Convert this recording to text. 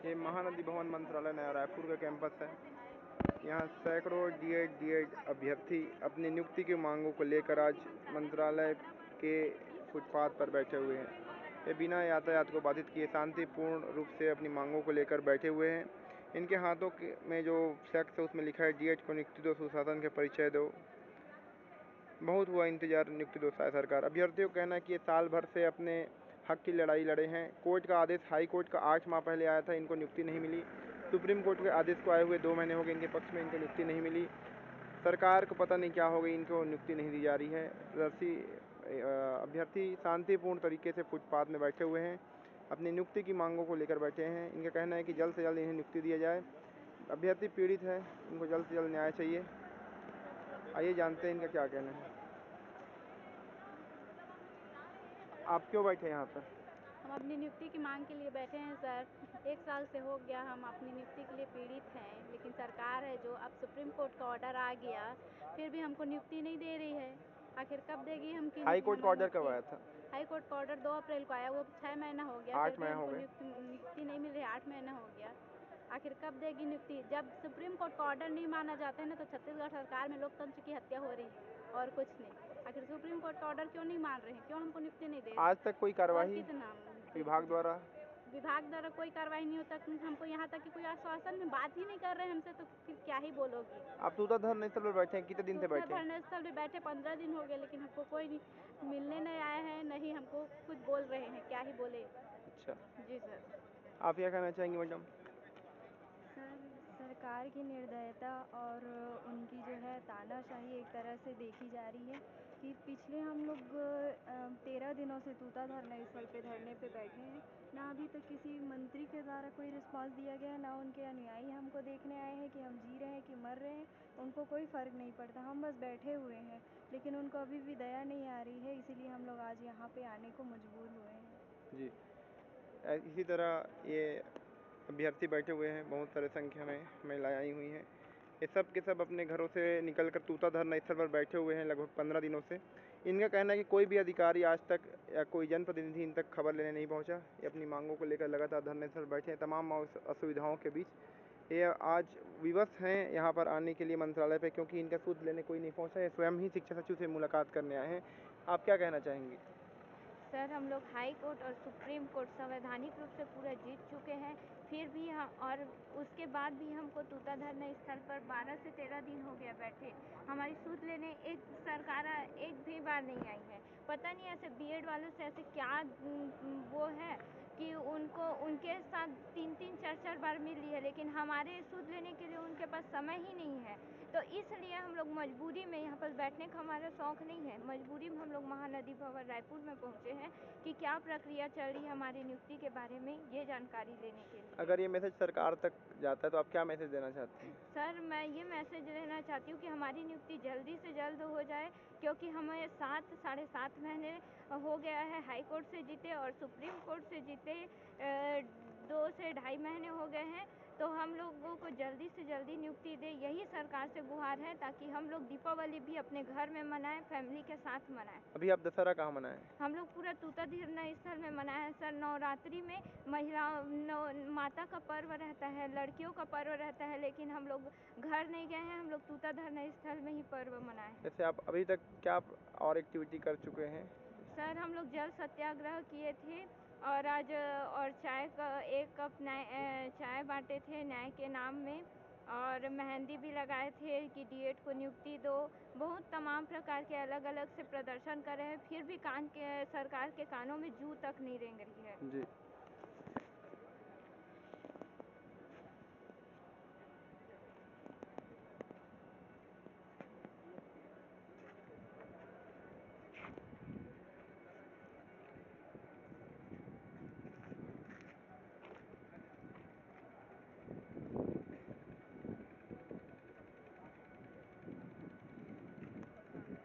ये महानदी भवन मंत्रालय नया रायपुर का कैंपस है। यहाँ सैकड़ों डीएड अभ्यर्थी अपनी नियुक्ति की मांगों को लेकर आज मंत्रालय के फुटपाथ पर बैठे हुए हैं। ये बिना यातायात को बाधित किए शांतिपूर्ण रूप से अपनी मांगों को लेकर बैठे हुए हैं। इनके हाथों में जो फ्लैक्स है उसमें लिखा है डीएड को नियुक्ति दो, सुशासन के परिचय दो। बहुत हुआ इंतजार, नियुक्ति दो सरकार। अभ्यर्थियों का कहना है कि ये साल भर से अपने हक की लड़ाई लड़े हैं। कोर्ट का आदेश हाई कोर्ट का 8 माह पहले आया था, इनको नियुक्ति नहीं मिली। सुप्रीम कोर्ट के आदेश को आए हुए 2 महीने हो गए, इनके पक्ष में इनको नियुक्ति नहीं मिली। सरकार को पता नहीं क्या हो गई, इनको नियुक्ति नहीं दी जा रही है। अभ्यर्थी शांतिपूर्ण तरीके से फुटपाथ में बैठे हुए हैं, अपनी नियुक्ति की मांगों को लेकर बैठे हैं। इनका कहना है कि जल्द से जल्द इन्हें नियुक्ति दिया जाए। अभ्यर्थी पीड़ित है, इनको जल्द से जल्द न्याय चाहिए। आइए जानते हैं इनका क्या कहना है। आप क्यों बैठे यहाँ पर? हम अपनी नियुक्ति की मांग के लिए बैठे हैं सर। 1 साल से हो गया हम अपनी नियुक्ति के लिए पीड़ित हैं, लेकिन सरकार है जो अब सुप्रीम कोर्ट का ऑर्डर आ गया, फिर भी हमको नियुक्ति नहीं दे रही है। आखिर कब देगी हमकी? हाई कोर्ट का ऑर्डर कब आया था? हाई कोर्ट का ऑर्डर 2 अप्रैल को आया, वो 6 महीना हो गया, 8 फिर भी महीना हो हमको गए। नियुक्ति नहीं मिल रही। 8 महीना हो गया, आखिर कब देगी नियुक्ति? जब सुप्रीम कोर्ट का ऑर्डर नहीं माना जाता है ना, तो छत्तीसगढ़ सरकार में लोकतंत्र की हत्या हो रही है और कुछ नहीं। आखिर सुप्रीम कोर्ट का ऑर्डर क्यों नहीं मान रहे हैं? क्यों हमको नियुक्ति नहीं दे रहे? आज तक कोई कार्रवाई विभाग द्वारा कोई कार्रवाई नहीं होता। हमको यहाँ तक कि कोई आश्वासन में बात ही नहीं कर रहे हैं हमसे, तो फिर क्या ही बोलोगी? आप सूता धरने स्थल पर बैठे हैं, कितने दिन से बैठे हैं? धरने स्थल में बैठे 15 दिन हो गए, लेकिन हमको कोई नहीं मिलने नहीं आए हैं, नहीं हमको कुछ बोल रहे हैं, क्या ही बोले। अच्छा जी सर। आप क्या कहना चाहेंगे मैडम? सर, सरकार की निर्दयता और उनकी जो है तानाशाही एक तरह से देखी जा रही है कि पिछले हम लोग 13 दिनों से तूता धरना स्थल पे धरने पे बैठे हैं। ना अभी तक किसी मंत्री के द्वारा कोई रिस्पांस दिया गया, ना उनके अनुयायी हमको देखने आए हैं कि हम जी रहे हैं कि मर रहे हैं। उनको कोई फ़र्क नहीं पड़ता, हम बस बैठे हुए हैं, लेकिन उनको अभी भी दया नहीं आ रही है, इसीलिए हम लोग आज यहाँ पे आने को मजबूर हुए हैं। जी, इसी तरह ये अभ्यर्थी बैठे हुए हैं, बहुत सारे संख्या में महिलाएं आई हुई हैं। ये सब के सब अपने घरों से निकलकर तूता धरना स्थल पर बैठे हुए हैं लगभग 15 दिनों से। इनका कहना है कि कोई भी अधिकारी आज तक या कोई जनप्रतिनिधि इन तक खबर लेने नहीं पहुंचा। ये अपनी मांगों को लेकर लगातार धरने स्थल बैठे हैं, तमाम असुविधाओं के बीच। ये आज विवश हैं यहाँ पर आने के लिए मंत्रालय पे, क्योंकि इनका सूद लेने कोई नहीं पहुँचा। ये स्वयं ही शिक्षा सचिव से मुलाकात करने आए हैं। आप क्या कहना चाहेंगे? सर, हम लोग हाई कोर्ट और सुप्रीम कोर्ट संवैधानिक रूप से पूरा जीत चुके हैं, फिर भी हम और उसके बाद भी हमको तूता धरना स्थल पर 12 से 13 दिन हो गया बैठे। हमारी सूद लेने एक सरकार एक भी बार नहीं आई है। पता नहीं ऐसे बीएड वालों से ऐसे क्या वो है कि उनको उनके साथ 3-3 4-4 बार मिल ली है, लेकिन हमारे सूद लेने के लिए उनके पास समय ही नहीं है। तो इसलिए हम लोग मजबूरी में यहाँ पर बैठने का हमारा शौक़ नहीं है, मजबूरी में हम लोग महानदी भवन रायपुर में पहुँचे हैं कि क्या प्रक्रिया चल रही है हमारी नियुक्ति के बारे में, ये जानकारी लेने के लिए। अगर ये मैसेज सरकार तक जाता है तो आप क्या मैसेज देना चाहती हैं? सर, मैं ये मैसेज देना चाहती हूँ कि हमारी नियुक्ति जल्दी से जल्द हो जाए, क्योंकि हमें 7-7.5 महीने हो गया है हाई कोर्ट से जीते और सुप्रीम कोर्ट से जीते 2 से ढाई महीने हो गए हैं। तो हम लोगों को जल्दी से जल्दी नियुक्ति दे, यही सरकार से गुहार है, ताकि हम लोग दीपावली भी अपने घर में मनाएं, फैमिली के साथ मनाएं। अभी आप दशहरा कहाँ मनाएं? हम लोग पूरा तूता धरना स्थल में मनाए हैं सर। नवरात्रि में माता का पर्व रहता है, लड़कियों का पर्व रहता है, लेकिन हम लोग घर नहीं गए हैं, हम लोग तूता धरना स्थल में ही पर्व मनाए। जैसे आप अभी तक क्या और एक्टिविटी कर चुके हैं? सर, हम लोग जल सत्याग्रह किए थे और आज और चाय का 1 कप चाय बांटे थे न्याय के नाम में, और मेहंदी भी लगाए थे कि डीएड को नियुक्ति दो। बहुत तमाम प्रकार के अलग अलग से प्रदर्शन कर रहे हैं, फिर भी सरकार के कानों में जू तक नहीं रेंग रही है। जी।